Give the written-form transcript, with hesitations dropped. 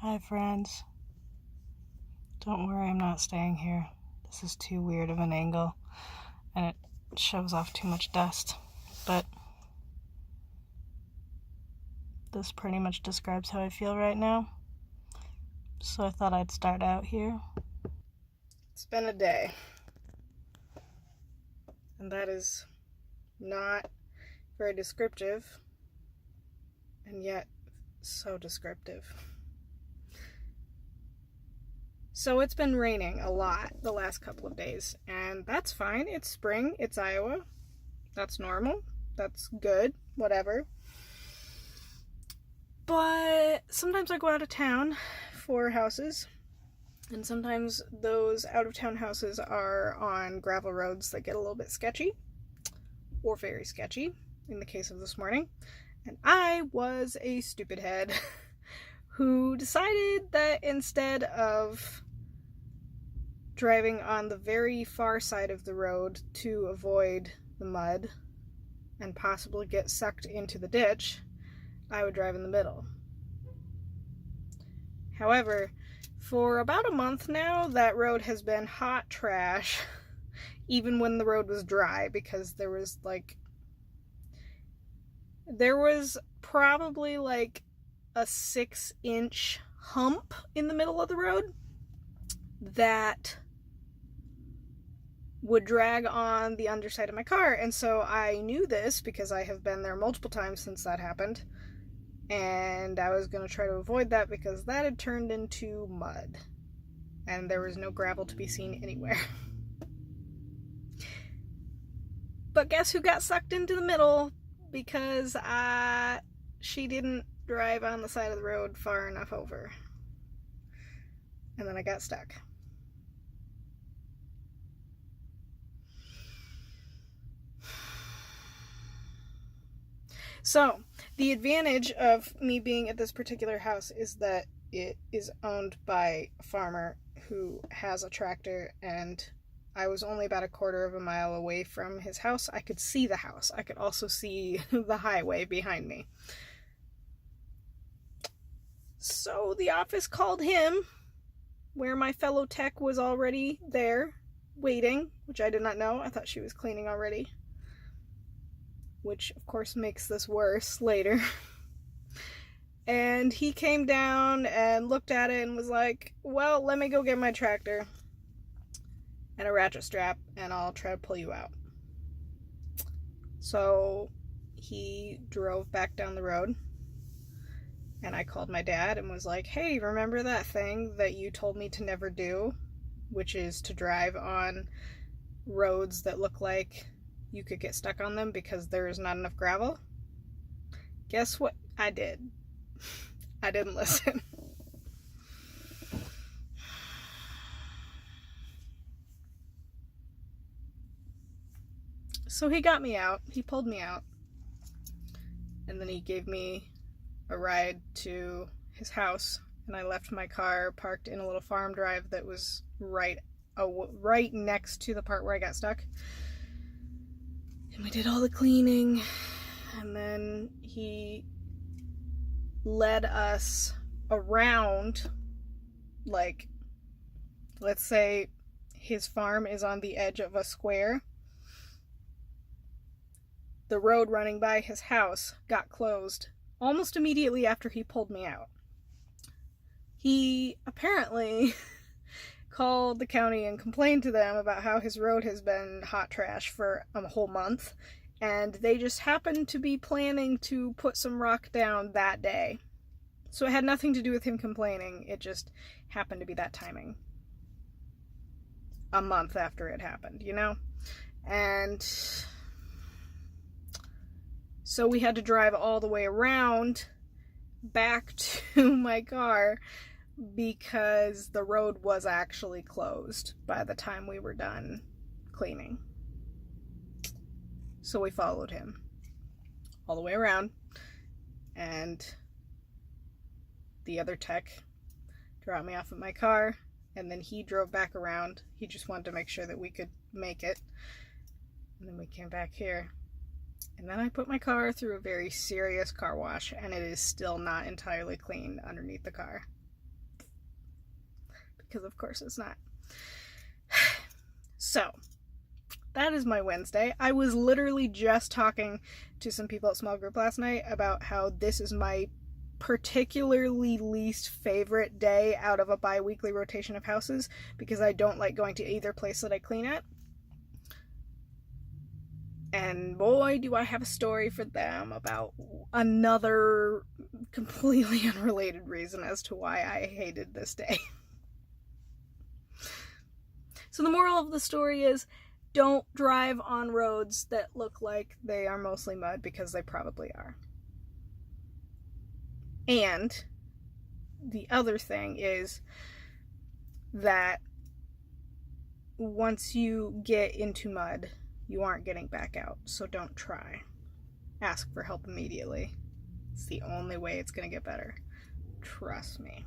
Hi, friends. Don't worry, I'm not staying here. This is too weird of an angle, and it shows off too much dust. But this pretty much describes how I feel right now. So I thought I'd start out here. It's been a day, and that is not very descriptive, and yet so descriptive. So it's been raining a lot the last couple of days, and that's fine. It's spring, it's Iowa. That's normal. That's good, whatever. But sometimes I go out of town for houses, and sometimes those out-of-town houses are on gravel roads that get a little bit sketchy, or very sketchy, in the case of this morning. And I was a stupid head who decided that instead of driving on the very far side of the road to avoid the mud and possibly get sucked into the ditch, I would drive in the middle. However, for about a month now, that road has been hot trash, even when the road was dry, because there was probably like a 6-inch hump in the middle of the road that would drag on the underside of my car. And so I knew this because I have been there multiple times since that happened. And I was going to try to avoid that because that had turned into mud. And there was no gravel to be seen anywhere. But guess who got sucked into the middle because she didn't drive on the side of the road far enough over. And then I got stuck. So, the advantage of me being at this particular house is that it is owned by a farmer who has a tractor, and I was only about a quarter of a mile away from his house. I could see the house. I could also see the highway behind me. So the office called him, where my fellow tech was already there, waiting, which I did not know. I thought she was cleaning already. Which, of course, makes this worse later. And he came down and looked at it and was like, well, let me go get my tractor and a ratchet strap, and I'll try to pull you out. So he drove back down the road, and I called my dad and was like, hey, remember that thing that you told me to never do, which is to drive on roads that look like you could get stuck on them because there's not enough gravel? Guess what I did? I didn't listen. So he got me out. He pulled me out. And then he gave me a ride to his house. And I left my car parked in a little farm drive that was right next to the part where I got stuck. And we did all the cleaning, and then he led us around, like, let's say his farm is on the edge of a square. The road running by his house got closed almost immediately after he pulled me out. He apparently called the county and complained to them about how his road has been hot trash for a whole month, and they just happened to be planning to put some rock down that day. So it had nothing to do with him complaining, it just happened to be that timing. A month after it happened, you know? And so we had to drive all the way around back to my car because the road was actually closed by the time we were done cleaning. So we followed him all the way around, and the other tech dropped me off at my car, and then he drove back around. He just wanted to make sure that we could make it. And then we came back here. And then I put my car through a very serious car wash, and it is still not entirely clean underneath the car. because of course it's not. So, that is my Wednesday. I was literally just talking to some people at small group last night about how this is my particularly least favorite day out of a bi-weekly rotation of houses because I don't like going to either place that I clean at. And boy, do I have a story for them about another completely unrelated reason as to why I hated this day. So the moral of the story is, don't drive on roads that look like they are mostly mud, because they probably are. And the other thing is that once you get into mud, you aren't getting back out, so don't try. Ask for help immediately. It's the only way it's going to get better. Trust me.